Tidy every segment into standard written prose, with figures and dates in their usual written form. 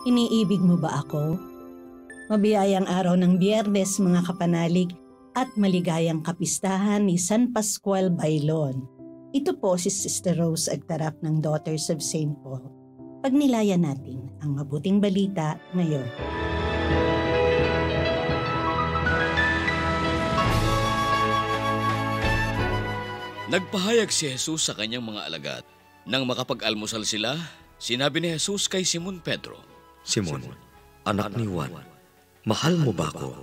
Iniibig mo ba ako? Mabiyayang araw ng Biyernes mga kapanalig at maligayang kapistahan ni San Pascual Bailon. Ito po si Sister Rose Agtarap ng Daughters of St. Paul. Pagnilayan natin ang mabuting balita ngayon. Nagpahayag si Jesus sa kanyang mga alagad. Nang makapag-almusal sila, sinabi ni Jesus kay Simon Pedro, Simon, anak ni Juan, mahal mo ba ako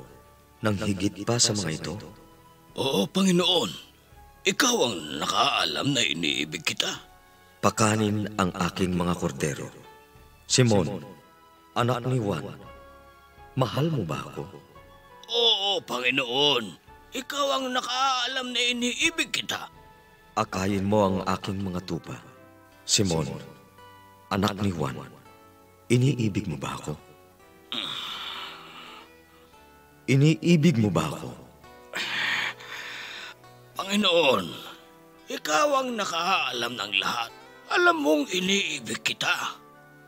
nang higit pa sa mga ito? Oo, Panginoon. Ikaw ang nakaalam na iniibig kita. Pakanin ang aking mga kordero. Simon, anak ni Juan, mahal mo ba ako? Oo, Panginoon. Ikaw ang nakaalam na iniibig kita. Akayin mo ang aking mga tupa. Simon, anak ni Juan, iniibig mo ba ako? Iniibig mo ba ako? Panginoon, ikaw ang nakaalam ng lahat. Alam mong iniibig kita.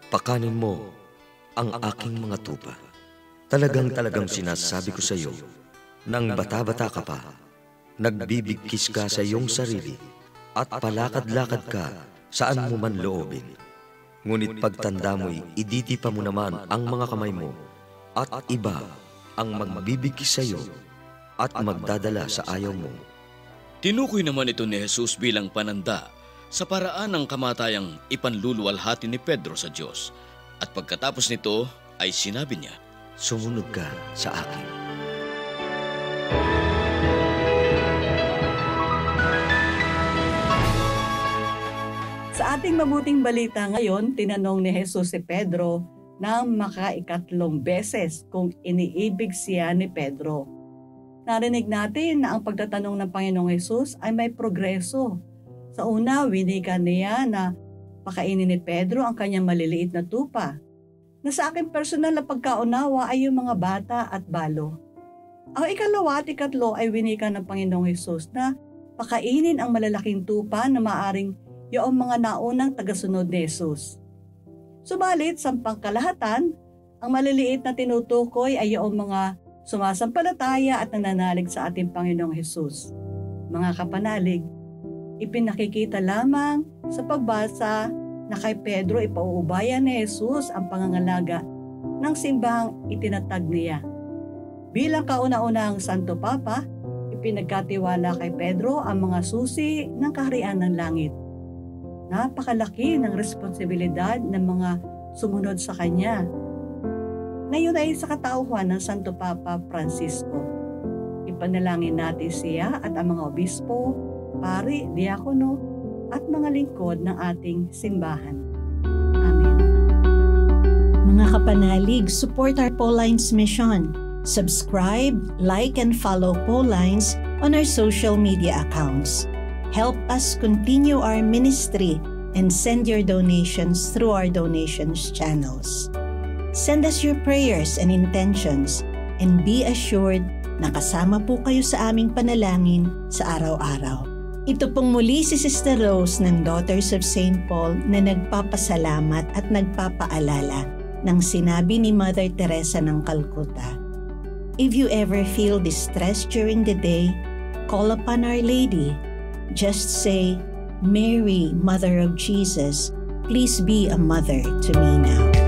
Pakanin mo ang aking mga tupa. Talagang sinasabi ko sa iyo, nang bata-bata ka pa, nagbibigkis ka sa iyong sarili at palakad-lakad ka saan mo man loobin. Ngunit pagtanda mo'y iditipa mo naman ang mga kamay mo at iba ang magbibigkis sa iyo at magdadala sa ayaw mo. Tinukoy naman ito ni Jesus bilang pananda sa paraan ng kamatayang ipanluluwalhati ni Pedro sa Diyos. At pagkatapos nito ay sinabi niya, Sumunod ka sa akin. Sa ating mabuting balita ngayon, tinanong ni Jesus si Pedro ng makaikatlong beses kung iniibig siya ni Pedro. Narinig natin na ang pagtatanong ng Panginoong Jesus ay may progreso. Sa una, winigan niya na pakainin ni Pedro ang kanyang maliliit na tupa. Na sa aking personal na pagkaunawa ay yung mga bata at balo. Ang ikalawa at ikatlo ay winigan ng Panginoong Jesus na pakainin ang malalaking tupa na maaring yung mga naunang tagasunod ni Jesus. Subalit, sa pangkalahatan, ang maliliit na tinutukoy ay yung mga sumasampalataya at nananalig sa ating Panginoong Jesus. Mga kapanalig, ipinakikita lamang sa pagbasa na kay Pedro ipauubayan ni Jesus ang pangangalaga ng simbahang itinatag niya. Bilang kauna-unahang Santo Papa, ipinagkatiwala kay Pedro ang mga susi ng kaharian ng langit. Napakalaki ng responsibilidad ng mga sumunod sa kanya. Ngayon ay sa katauhan ng Santo Papa Francisco. Ipanalangin natin siya at ang mga obispo, pari, diakono, at mga lingkod ng ating simbahan. Amen. Mga kapanalig, support our Paulines mission. Subscribe, like, and follow Paulines on our social media accounts. Help us continue our ministry and send your donations through our donations channels. Send us your prayers and intentions and be assured na kasama po kayo sa aming panalangin sa araw-araw. Ito pong muli si Sister Rose ng Daughters of St. Paul na nagpapasalamat at nagpapaalala ng sinabi ni Mother Teresa ng Calcutta. If you ever feel distressed during the day, call upon Our Lady. Just say, Mary, Mother of Jesus, please be a mother to me now.